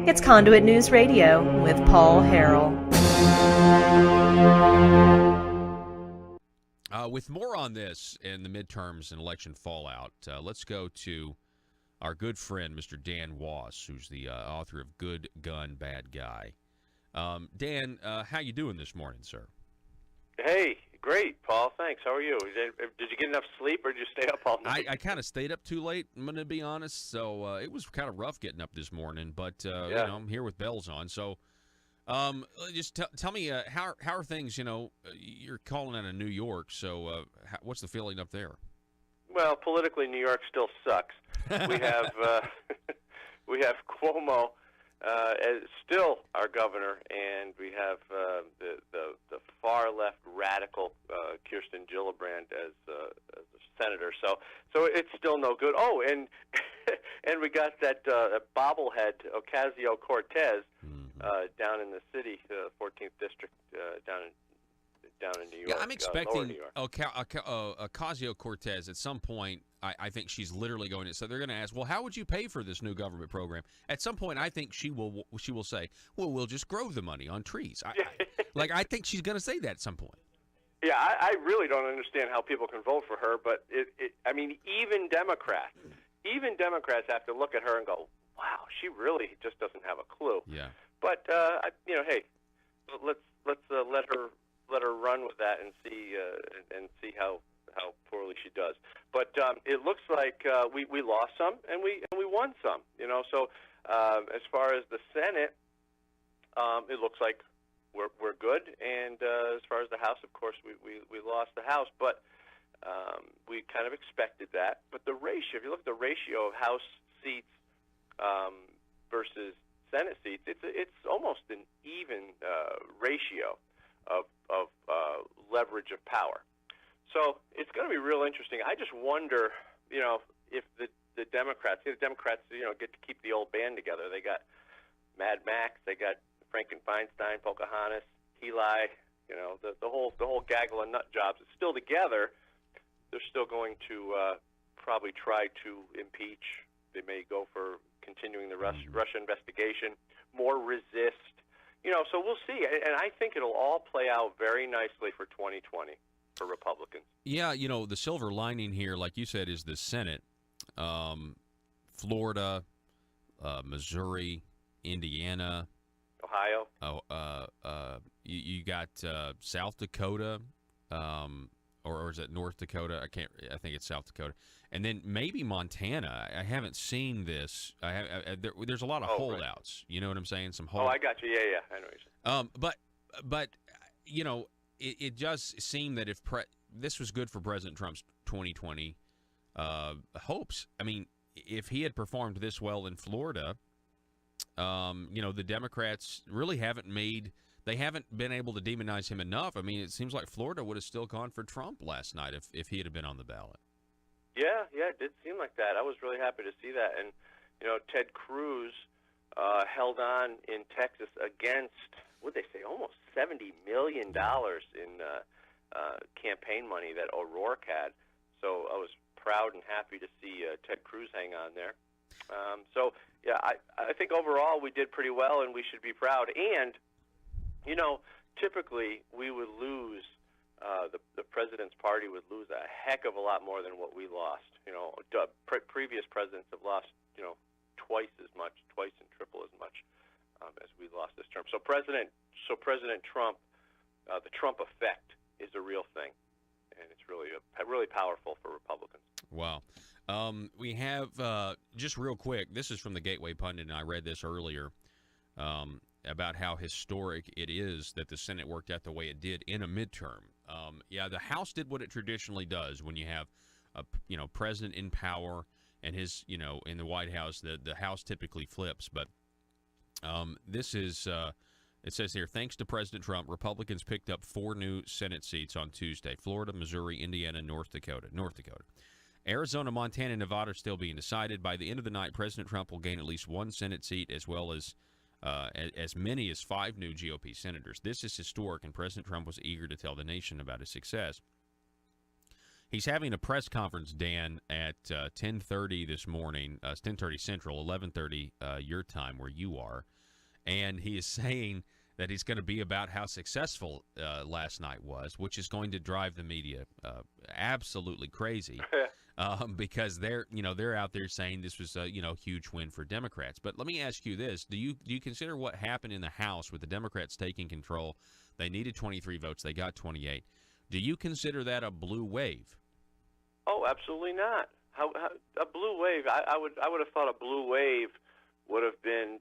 It's Conduit News Radio with Paul Harrell. With more on this and the midterms and election fallout, let's go to our good friend, Mr. Dan Was, who's the author of Good Gun, Bad Guy. Dan, how you doing this morning, sir? Hey, great, Paul. Thanks. How are you? Did you get enough sleep, or did you stay up all night? I kind of stayed up too late, I'm going to be honest, so it was kind of rough getting up this morning, but I'm here with bells on. So just tell me, how are things? You're calling out of New York, so what's the feeling up there? Well, politically, New York still sucks. We have we have Cuomo as still our governor, and we have the far left radical Kirsten Gillibrand as a senator. So it's still no good. Oh, and and we got that bobblehead Ocasio-Cortez down in the city, 14th district, down in New York. Yeah, I'm expecting Ocasio-Cortez at some point. I think she's literally going to. So they're going to ask, well, how would you pay for this new government program? At some point, I think she will say, well, we'll just grow the money on trees. I think she's going to say that at some point. Yeah, I really don't understand how people can vote for her. But even Democrats have to look at her and go, wow, she really just doesn't have a clue. Yeah. But hey, let's let her run with that and see how poorly she does. But it looks like we lost some and we won some. So as far as the Senate, it looks like we're good. And as far as the House, of course, we lost the House, but we kind of expected that. But the ratio, if you look at the ratio of House seats versus Senate seats, it's almost an even ratio of leverage of power. So it's going to be real interesting. I just wonder, if the Democrats, get to keep the old band together. They got Mad Max, they got Frankenfeinstein, Pocahontas, Eli, the whole gaggle of nut jobs is still together. They're still going to probably try to impeach. They may go for continuing the Russia investigation, more resist. So we'll see. And I think it'll all play out very nicely for 2020 for Republicans. Yeah, the silver lining here, like you said, is the Senate. Florida, Missouri, Indiana, Ohio. You got South Dakota, or is it North Dakota? I think it's South Dakota, and then maybe Montana. I haven't seen this. There's a lot of holdouts. Right. You know what I'm saying? Some holdouts. Oh, I got you. Yeah, I know what you're saying. But it does seem that if this was good for President Trump's 2020 hopes. I mean, if he had performed this well in Florida, the Democrats really haven't been able to demonize him enough. I mean, it seems like Florida would have still gone for Trump last night if he had been on the ballot. Yeah, it did seem like that. I was really happy to see that. And, Ted Cruz held on in Texas against, what did they say, almost $70 million in campaign money that O'Rourke had. So I was proud and happy to see Ted Cruz hang on there. I think overall we did pretty well, and we should be proud. And, typically we would lose, the president's party would lose a heck of a lot more than what we lost. Previous presidents have lost, twice and triple as much as we lost this term. So President Trump, the Trump effect is a real thing, and it's really powerful for Republicans. Wow. We have, just real quick, this is from the Gateway Pundit, and I read this earlier, about how historic it is that the Senate worked out the way it did in a midterm. The House did what it traditionally does when you have a president in power and his, in the White House, the House typically flips. But this is, it says here, thanks to President Trump, Republicans picked up 4 new Senate seats on Tuesday: Florida, Missouri, Indiana, North Dakota. Arizona, Montana, and Nevada are still being decided. By the end of the night, President Trump will gain at least 1 Senate seat, as well as many as 5 new GOP senators. This is historic, and President Trump was eager to tell the nation about his success. He's having a press conference, Dan, at 10:30 this morning. It's 10:30 Central, 11:30 your time where you are, and he is saying that he's going to be about how successful last night was, which is going to drive the media absolutely crazy, because they're out there saying this was a huge win for Democrats. But let me ask you this: do you consider what happened in the House with the Democrats taking control? They needed 23 votes, they got 28. Do you consider that a blue wave? Oh, absolutely not. How a blue wave? I would have thought a blue wave would have been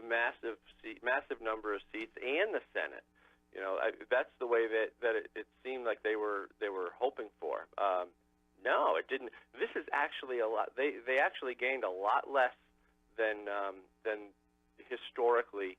massive number of seats and the Senate. That's the way that it seemed like they were hoping for. No, it didn't. This is actually a lot. They actually gained a lot less than historically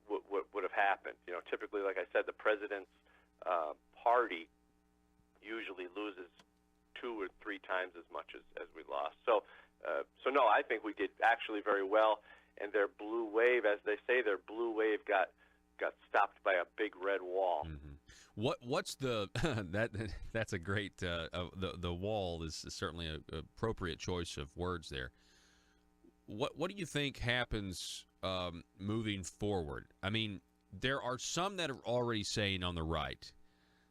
would have happened. Typically, like I said, the president's party usually loses 2 or 3 times as much as we lost. So no, I think we did actually very well. And their blue wave, as they say, their blue wave got stopped by a big red wall. Mm-hmm. What's the that's a great the wall is certainly an appropriate choice of words there. What do you think happens moving forward? I mean, there are some that are already saying on the right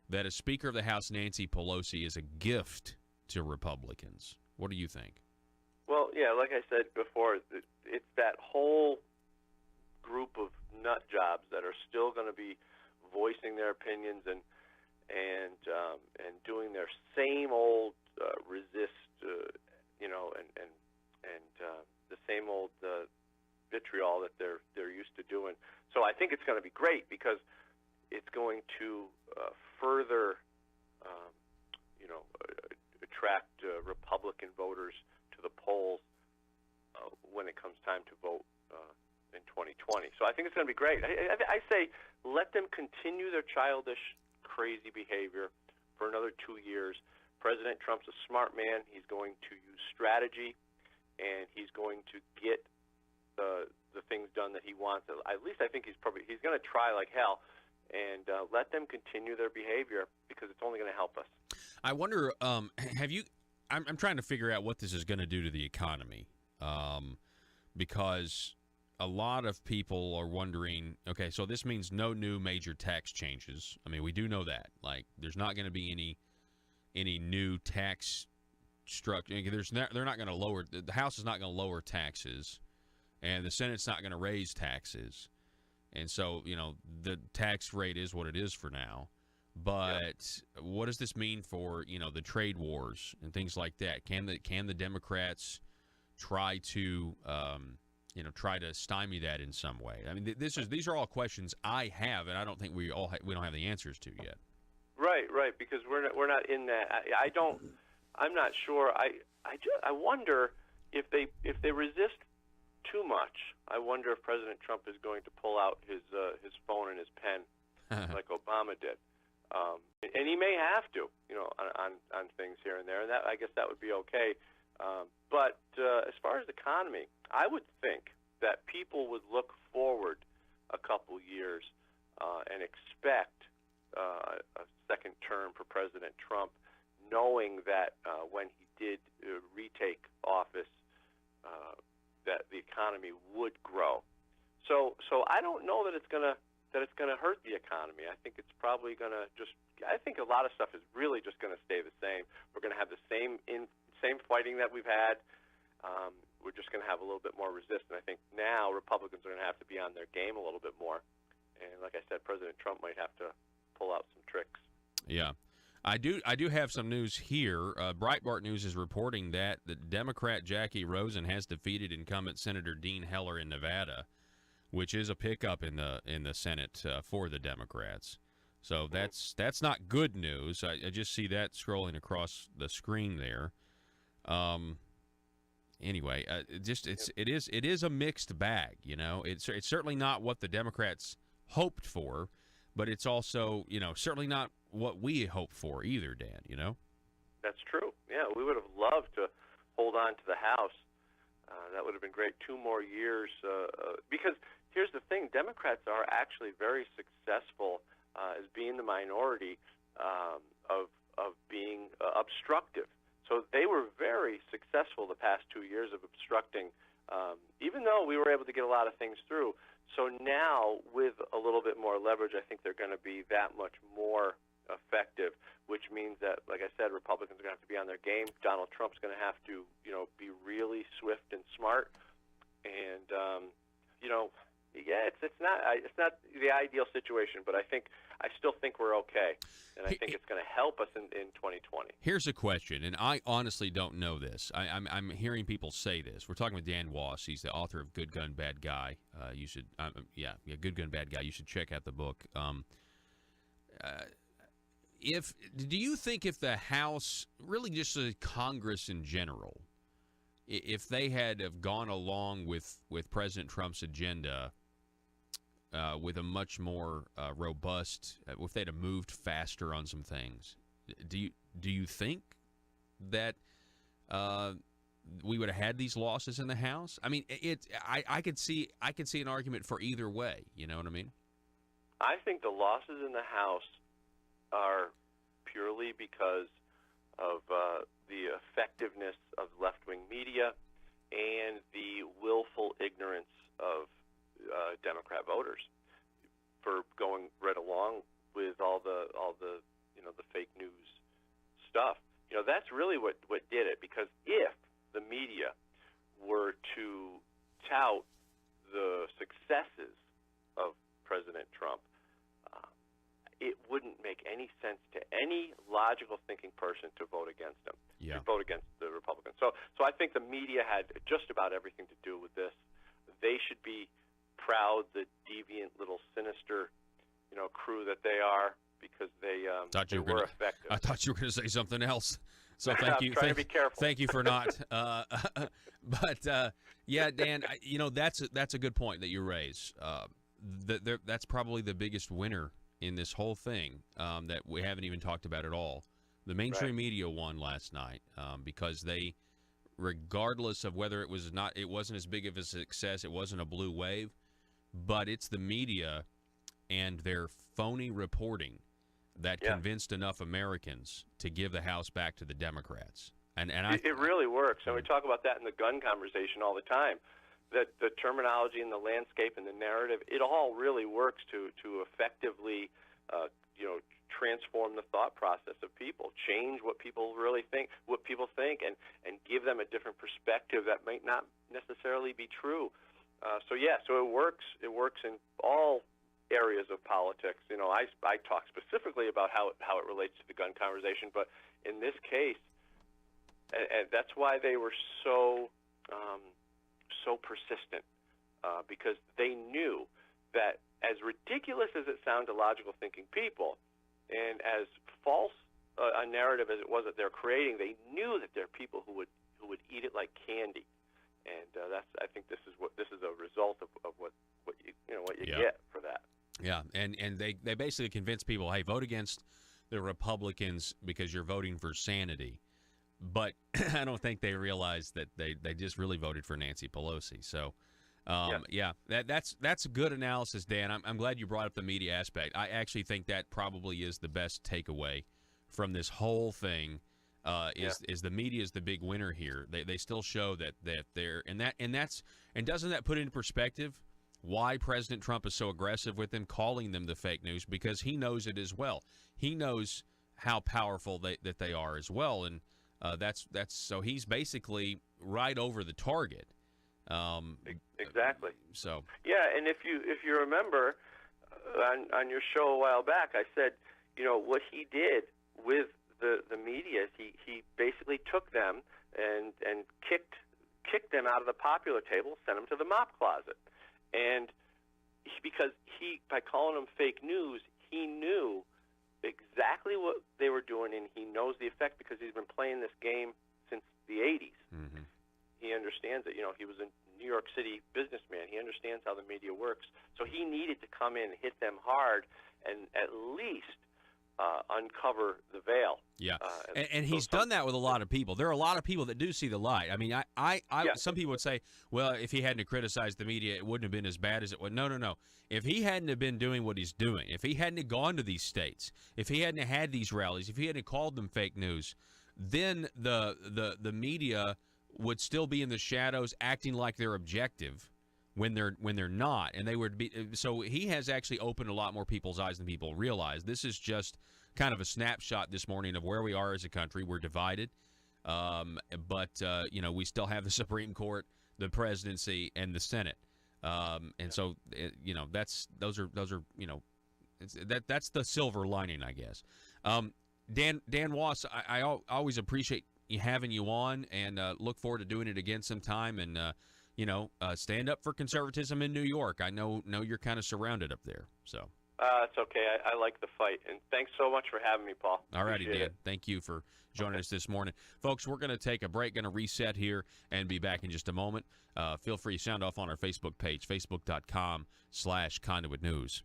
that as Speaker of the House, Nancy Pelosi is a gift to Republicans. What do you think? Well, yeah, like I said before, it's that whole group of nut jobs that are still going to be voicing their opinions and doing their same old resist, the same old vitriol that they're used to doing. So I think it's going to be great because it's going to further, attract Republican voters to the polls when it comes time to vote in 2020. So I think it's going to be great. I say let them continue their childish, crazy behavior for another 2 years. President Trump's a smart man. He's going to use strategy, and he's going to get the things done that he wants. At least I think he's going to try like hell. And let them continue their behavior because it's only going to help us. I wonder, I'm trying to figure out what this is going to do to the economy, because a lot of people are wondering, okay, so this means no new major tax changes. I mean, we do know that. Like, there's not going to be any new tax structure. They're not going to lower, the House is not going to lower taxes, and the Senate's not going to raise taxes. And so, the tax rate is what it is for now. But what does this mean for, the trade wars and things like that? Can the Democrats try to, try to stymie that in some way? I mean, these are all questions I have, and I don't think we don't have the answers to yet. Right, because we're not in that. I'm not sure. I wonder if they resist too much. I wonder if President Trump is going to pull out his phone and his pen like Obama did, and he may have to, on things here and there. And that, I guess, that would be okay. But as far as the economy, I would think that people would look forward a couple years and expect a second term for President Trump, knowing that when he did retake office, that the economy would grow. So I don't know that it's gonna hurt the economy. I think it's probably gonna I think a lot of stuff is really just gonna stay the same. We're gonna have the same fighting that we've had. We're just gonna have a little bit more resistance. I think now Republicans are gonna have to be on their game a little bit more. And like I said, President Trump might have to pull out some tricks. Yeah. I do have some news here. Breitbart News is reporting that the Democrat Jackie Rosen has defeated incumbent Senator Dean Heller in Nevada, which is a pickup in the Senate for the Democrats. So that's not good news. I just see that scrolling across the screen there. Anyway, it is a mixed bag. It's certainly not what the Democrats hoped for, but it's also certainly not what we hope for either, Dan, That's true. Yeah, we would have loved to hold on to the House. That would have been great. 2 more years. Because here's the thing, Democrats are actually very successful as being the minority of being obstructive. So they were very successful the past 2 years of obstructing, even though we were able to get a lot of things through. So now, with a little bit more leverage, I think they're going to be that much more effective, which means that, like I said, Republicans are going to have to be on their game. Donald Trump's going to have to, be really swift and smart. And, yeah, it's not the ideal situation, but I still think we're okay, and I think it's going to help us in 2020. Here's a question, and I honestly don't know this. I'm hearing people say this. We're talking with Dan Wass. He's the author of Good Gun, Bad Guy. You should, Good Gun, Bad Guy. You should check out the book. Do you think if the House, really just the Congress in general, if they had have gone along with President Trump's agenda with a much more robust, if they'd have moved faster on some things, do you think that we would have had these losses in the House? I mean, I could see an argument for either way. You know what I mean? I think the losses in the House are purely because of the effectiveness of left-wing media and the willful ignorance of Democrat voters for going right along with all the the fake news stuff. That's really what did it, because if the media were to tout the successes of President Trump, it wouldn't make any sense to any logical thinking person to vote against him, to vote against the Republicans. So I think the media had just about everything to do with this. They should be proud, the deviant little sinister, crew that they are, because they were effective. I thought you were going to say something else. So thank you. Trying to be careful. Thank you for not. But yeah, Dan, that's a good point that you raise. That's probably the biggest winner in this whole thing that we haven't even talked about at all. The mainstream media won last night because they, regardless of whether it wasn't as big of a success, it wasn't a blue wave, but it's the media and their phony reporting that convinced enough Americans to give the House back to the Democrats. And it really works. And we talk about that in the gun conversation all the time. That the terminology and the landscape and the narrative, it all really works to effectively, transform the thought process of people, change what people really think, and give them a different perspective that might not necessarily be true. So it works. It works in all areas of politics. I talk specifically about how it relates to the gun conversation, but in this case, and that's why they were so persistent, because they knew that, as ridiculous as it sounds to logical thinking people, and as false a narrative as it was that they're creating, they knew that there are people who would eat it like candy, and I think this is a result of what you get for that. Yeah, and they basically convince people, hey, vote against the Republicans because you're voting for sanity. But I don't think they realized that they just really voted for Nancy Pelosi. So, that's a good analysis, Dan. I'm glad you brought up the media aspect. I actually think that probably is the best takeaway from this whole thing. Is the media is the big winner here. They still show that they're and doesn't that put into perspective why President Trump is so aggressive with them, calling them the fake news, because he knows it as well. He knows how powerful that they are as well, and that's so he's basically right over the target. Exactly. So and if you remember on your show a while back, I said what he did with the media is he basically took them and kicked them out of the popular table, sent them to the mop closet, and because by calling them fake news, he knew exactly what they were doing, and he knows the effect because he's been playing this game since the 80s. Mm-hmm. He understands it. He was a New York City businessman. He understands how the media works. So he needed to come in and hit them hard and at least uncover the veil. Yeah, and he's done that with a lot of people. There are a lot of people that do see the light. I mean, some people would say, well, if he hadn't criticized the media, it wouldn't have been as bad as it was. No. If he hadn't have been doing what he's doing, if he hadn't have gone to these states, if he hadn't have had these rallies, if he hadn't called them fake news, then the media would still be in the shadows, acting like they're objective when they're not, and they would be. So he has actually opened a lot more people's eyes than people realize. This is just kind of a snapshot this morning of where we are as a country. We're divided, but we still have the Supreme Court, the presidency, and the Senate, and so that's the silver lining, I guess. Dan Wass, I always appreciate having you on, and look forward to doing it again sometime. And stand up for conservatism in New York. I know you're kind of surrounded up there, so. It's okay. I like the fight. And thanks so much for having me, Paul. All righty, Dan. It. Thank you for joining us this morning. Folks, we're going to take a break, going to reset here, and be back in just a moment. Feel free to sound off on our Facebook page, facebook.com/Conduit News.